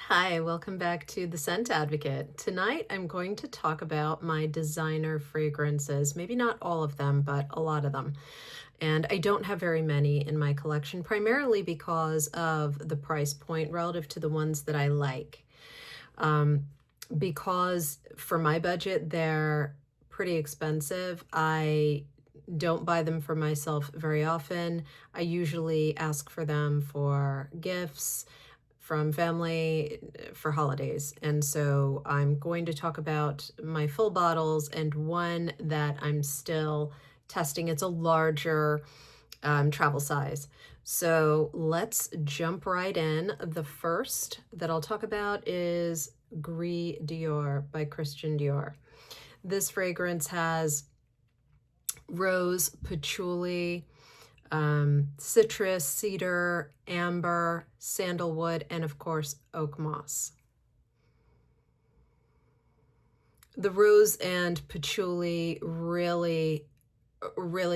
Hi, welcome back to The Scent Advocate. Tonight I'm going to talk about my designer fragrances. Maybe not all of them, but a lot of them. And I don't have very many in my collection, primarily because of the price point relative to the ones that I like. Because for my budget, they're pretty expensive. I don't buy them for myself very often. I usually ask for them for gifts from family for holidays. And so I'm going to talk about my full bottles and one that I'm still testing. It's a larger travel size. So let's jump right in. The first that I'll talk about is Gris Dior by Christian Dior. This fragrance has rose, patchouli, citrus, cedar, amber, sandalwood, and of course, oak moss. The rose and patchouli really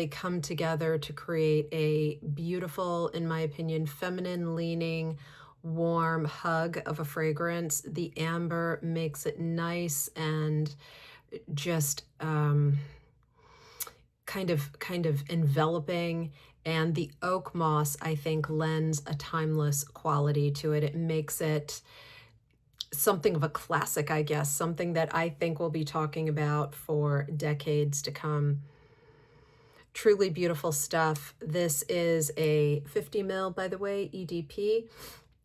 come together to create a beautiful, in my opinion, feminine leaning, warm hug of a fragrance. The amber makes it nice and just kind of enveloping. And the oak moss, I think, lends a timeless quality to it. It makes it something of a classic, I guess, something that I think we'll be talking about for decades to come. Truly beautiful stuff. This is a 50 mil, by the way, EDP,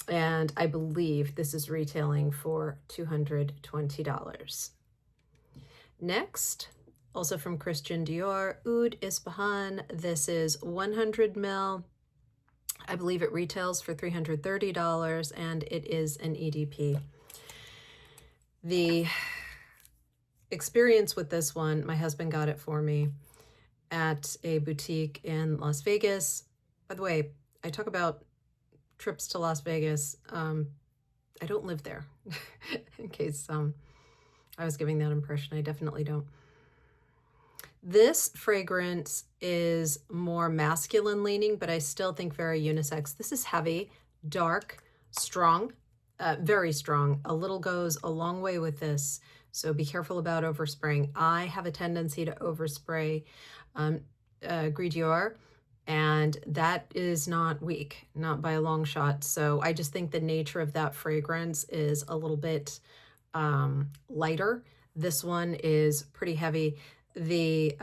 and I believe this is retailing for $220. Next, also from Christian Dior, Oud Ispahan. This is 100 mil. I believe it retails for $330, and it is an EDP. The experience with this one, my husband got it for me at a boutique in Las Vegas. By the way, I talk about trips to Las Vegas. I don't live there, in case I was giving that impression. I definitely don't. This fragrance is more masculine leaning, but I still think very unisex. This is heavy, dark, strong, very strong. A little goes a long way with this, so be careful about overspraying. I have a tendency to overspray Gris Dior, and that is not weak, not by a long shot. So I just think the nature of that fragrance is a little bit lighter. This one is pretty heavy. The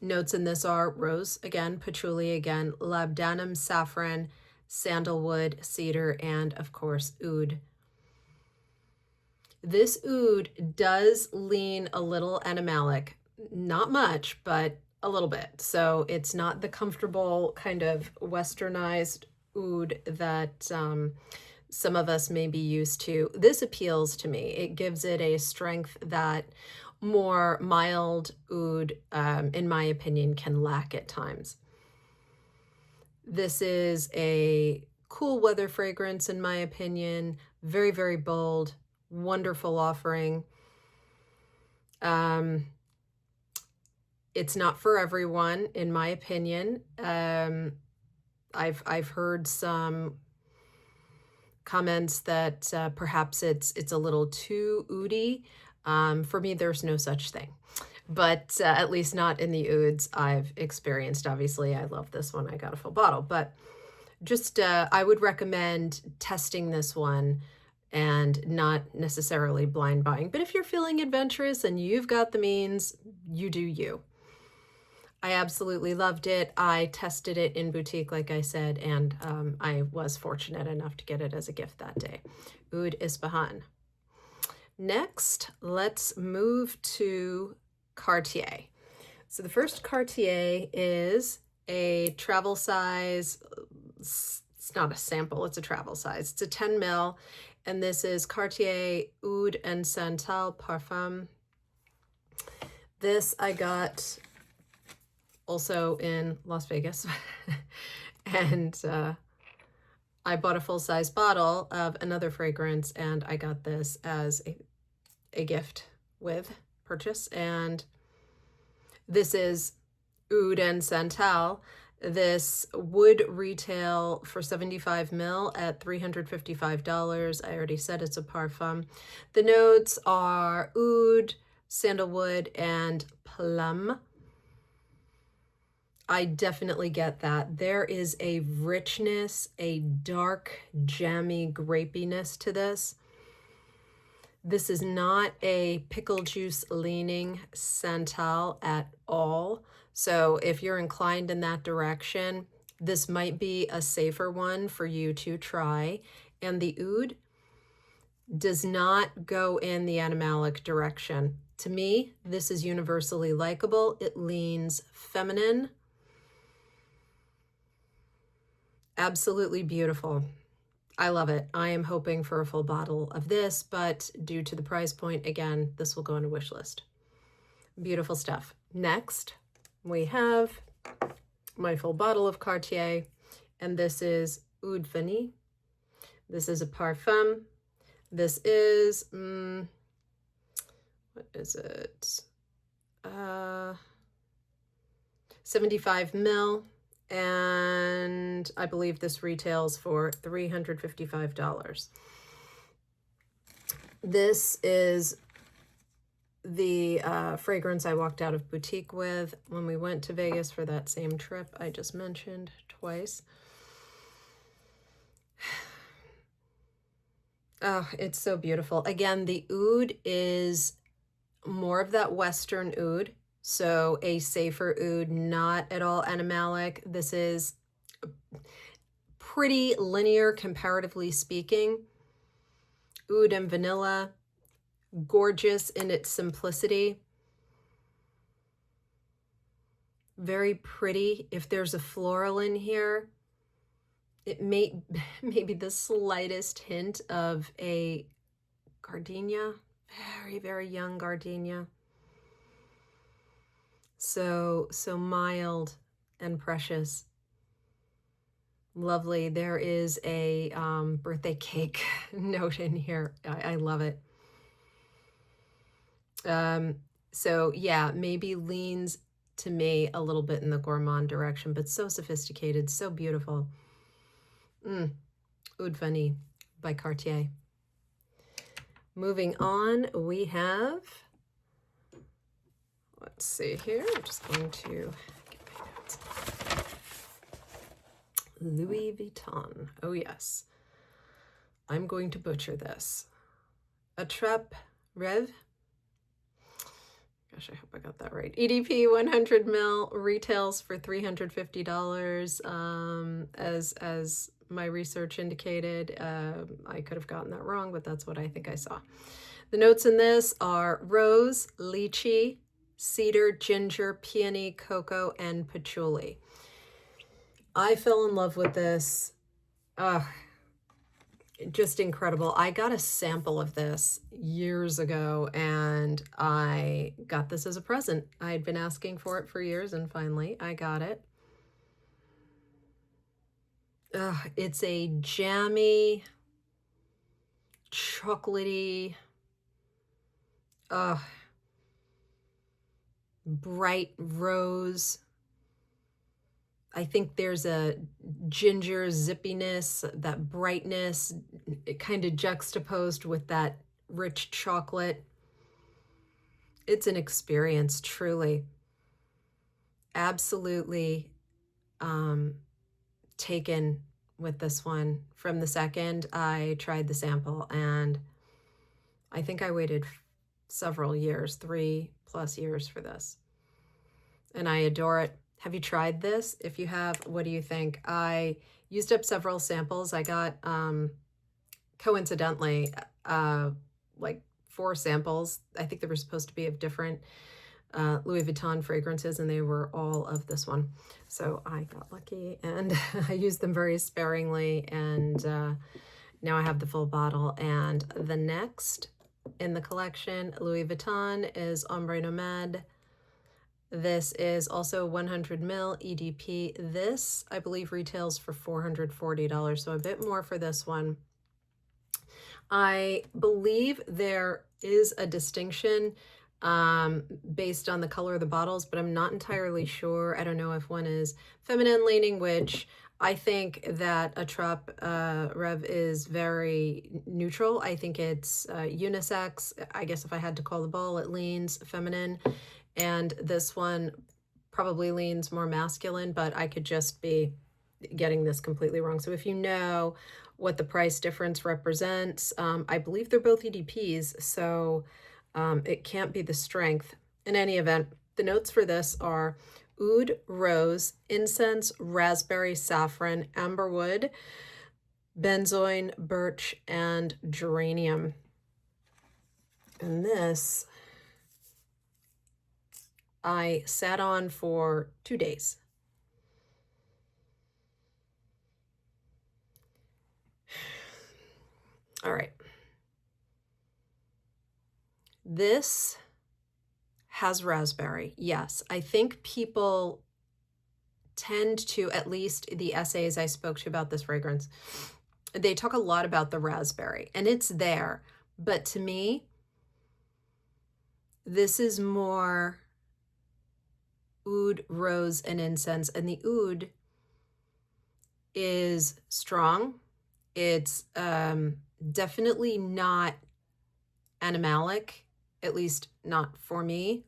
notes in this are rose again, patchouli again, labdanum, saffron, sandalwood, cedar, and of course oud. This oud does lean a little animalic, not much, but a little bit. So it's not the comfortable kind of westernized oud that some of us may be used to. This appeals to me. It gives it a strength that more mild oud, in my opinion, can lack at times. This is a cool weather fragrance, in my opinion. Very, very bold, wonderful offering. It's not for everyone, in my opinion. I've heard some comments that perhaps it's a little too oudy. For me, there's no such thing, but at least not in the ouds I've experienced. Obviously, I love this one. I got a full bottle, but just I would recommend testing this one and not necessarily blind buying. But if you're feeling adventurous and you've got the means, you do you. I absolutely loved it. I tested it in boutique, like I said, and I was fortunate enough to get it as a gift that day. Oud Ispahan. Next, let's move to Cartier. So the first Cartier is a travel size. It's not a sample, it's a travel size. It's a 10 mil, and this is Cartier Oud Santal Parfum. This I got also in Las Vegas, and I bought a full-size bottle of another fragrance, and I got this as a gift with purchase. And this is Oud Santal, This would retail for 75 ml at $355. I already said it's a parfum. The notes are oud, sandalwood, and plum. I definitely get that. There is a richness, a dark, jammy grapiness to this. This is not a pickle juice leaning Santal at all. So if you're inclined in that direction, this might be a safer one for you to try. And the oud does not go in the animalic direction. To me, this is universally likable. It leans feminine. Absolutely beautiful. I love it. I am hoping for a full bottle of this, but due to the price point, again, this will go on a wish list. Beautiful stuff. Next, we have my full bottle of Cartier, and this is Oud Vanille. This is a parfum. This is, what is it? 75 ml. And I believe this retails for $355. This is the fragrance I walked out of boutique with when we went to Vegas for that same trip I just mentioned twice. Oh, it's so beautiful. Again, the oud is more of that Western oud. So a safer oud, not at all animalic. This is pretty linear, comparatively speaking. Oud and vanilla, gorgeous in its simplicity. Very pretty. If there's a floral in here, it may maybe the slightest hint of a gardenia, very, very young gardenia. So mild and precious. Lovely. There is a birthday cake note in here. I love it. So yeah, maybe leans to me a little bit in the gourmand direction, but so sophisticated, so beautiful. Oud Vanille by Cartier. Moving on, we have, let's see here, I'm just going to get my notes. Louis Vuitton. Oh yes. I'm going to butcher this. Attrape-Reves. Gosh, I hope I got that right. EDP 100 ml retails for $350. As my research indicated, I could have gotten that wrong, but that's what I think I saw. The notes in this are rose, lychee, cedar, ginger, peony, cocoa, and patchouli. I fell in love with this. Just incredible. I got a sample of this years ago, and I got this as a present. I had been asking for it for years, and finally I got it. It's a jammy, chocolatey, bright rose. I think there's a ginger zippiness, that brightness, kind of juxtaposed with that rich chocolate. It's an experience, truly. Absolutely taken with this one from the second I tried the sample, and I think I waited several years, 3+ years for this, and I adore it. Have you tried this? If you have, what do you think? I used up several samples. I got, coincidentally, like 4 samples. I think they were supposed to be of different Louis Vuitton fragrances, and they were all of this one. So I got lucky, and I used them very sparingly, and now I have the full bottle. And the next in the collection, Louis Vuitton, is Ombré Nomade. This is also 100 ml EDP. This, I believe, retails for $440, so a bit more for this one. I believe there is a distinction based on the color of the bottles, but I'm not entirely sure. I don't know if one is feminine leaning, which I think that Attrape-Reves is very neutral. I think it's unisex. I guess if I had to call the ball, it leans feminine. And this one probably leans more masculine, but I could just be getting this completely wrong. So if you know what the price difference represents, I believe they're both EDPs, so it can't be the strength. In any event, the notes for this are oud, rose, incense, raspberry, saffron, amberwood, benzoin, birch, and geranium. And this I sat on for 2 days. All right. This has raspberry. Yes, I think people tend to, at least the essays I spoke to about this fragrance, they talk a lot about the raspberry, and it's there. But to me, this is more oud, rose, and incense. And the oud is strong. It's definitely not animalic, at least not for me,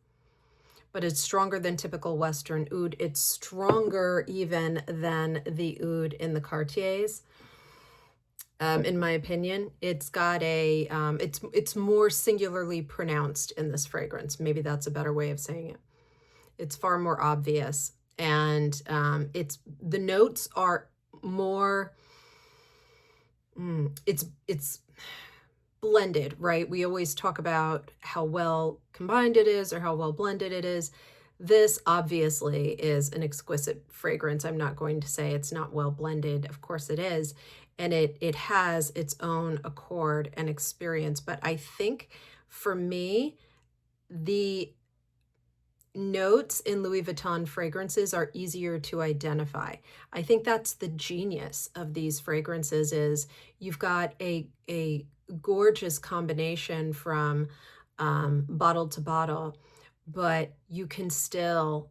but it's stronger than typical Western oud. It's stronger even than the oud in the Cartiers. In my opinion, it's got a, it's more singularly pronounced in this fragrance. Maybe that's a better way of saying it. It's far more obvious, and the notes are more, it's blended, right? We always talk about how well combined it is or how well blended it is. This obviously is an exquisite fragrance. I'm not going to say it's not well blended. Of course it is. And it has its own accord and experience. But I think for me, the notes in Louis Vuitton fragrances are easier to identify. I think that's the genius of these fragrances, is you've got a gorgeous combination from bottle to bottle, but you can still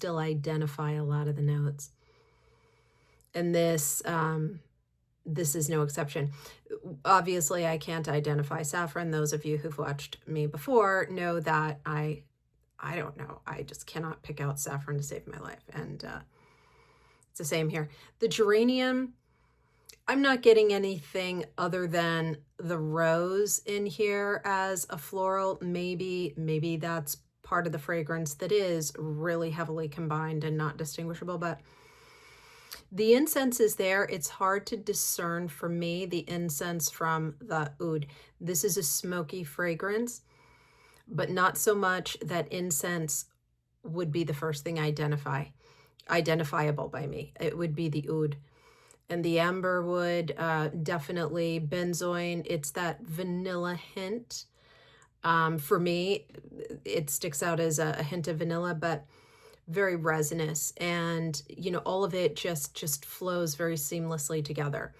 identify a lot of the notes. And this is no exception. Obviously, I can't identify saffron. Those of you who've watched me before know that I don't know. I just cannot pick out saffron to save my life. And it's the same here. The geranium, I'm not getting anything other than the rose in here as a floral. Maybe that's part of the fragrance that is really heavily combined and not distinguishable, but the incense is there. It's hard to discern for me the incense from the oud. This is a smoky fragrance, but not so much that incense would be the first thing identifiable by me. It would be the oud. And the amberwood, definitely benzoin. It's that vanilla hint. For me, it sticks out as a hint of vanilla, but very resinous. And, you know, all of it just flows very seamlessly together.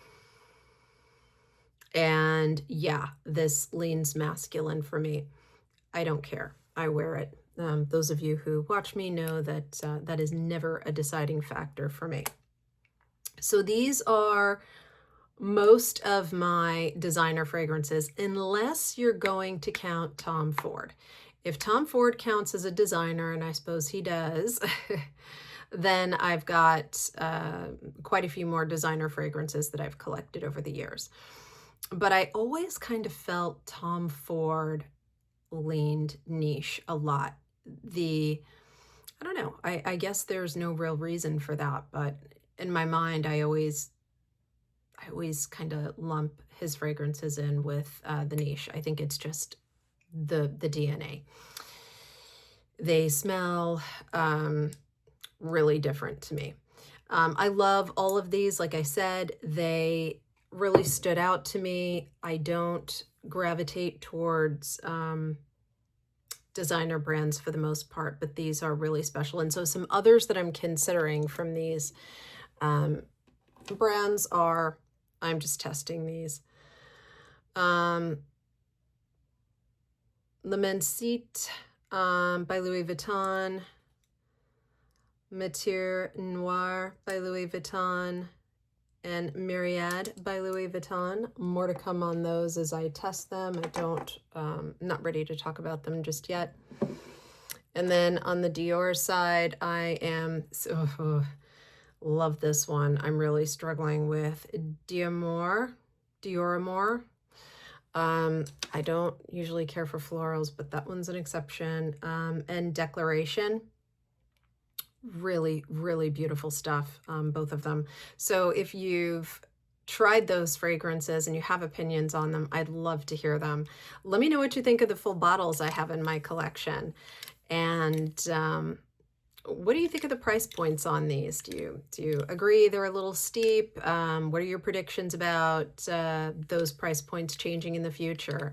And yeah, this leans masculine for me. I don't care. I wear it. Those of you who watch me know that that is never a deciding factor for me. So these are most of my designer fragrances, unless you're going to count Tom Ford. If Tom Ford counts as a designer, and I suppose he does, then I've got quite a few more designer fragrances that I've collected over the years. But I always kind of felt Tom Ford leaned niche a lot. I don't know, I guess there's no real reason for that, but in my mind, I always kind of lump his fragrances in with the niche. I think it's just the DNA. They smell really different to me. I love all of these. Like I said, they really stood out to me. I don't gravitate towards designer brands for the most part, but these are really special. And so some others that I'm considering from these brands are, I'm just testing these. Le Mencite by Louis Vuitton, Matiere Noire by Louis Vuitton, and Myriad by Louis Vuitton. More to come on those as I test them. Not ready to talk about them just yet. And then on the Dior side, I am love this one. I'm really struggling with Dior Amour. I don't usually care for florals, but that one's an exception. And Declaration. Really, really beautiful stuff, both of them. So if you've tried those fragrances and you have opinions on them, I'd love to hear them. Let me know what you think of the full bottles I have in my collection. And what do you think of the price points on these? Do you agree they're a little steep? What are your predictions about those price points changing in the future?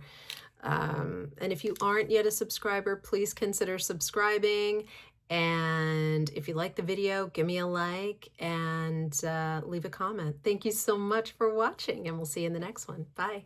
And if you aren't yet a subscriber, please consider subscribing. And if you like the video, give me a like and leave a comment. Thank you so much for watching, and we'll see you in the next one. Bye.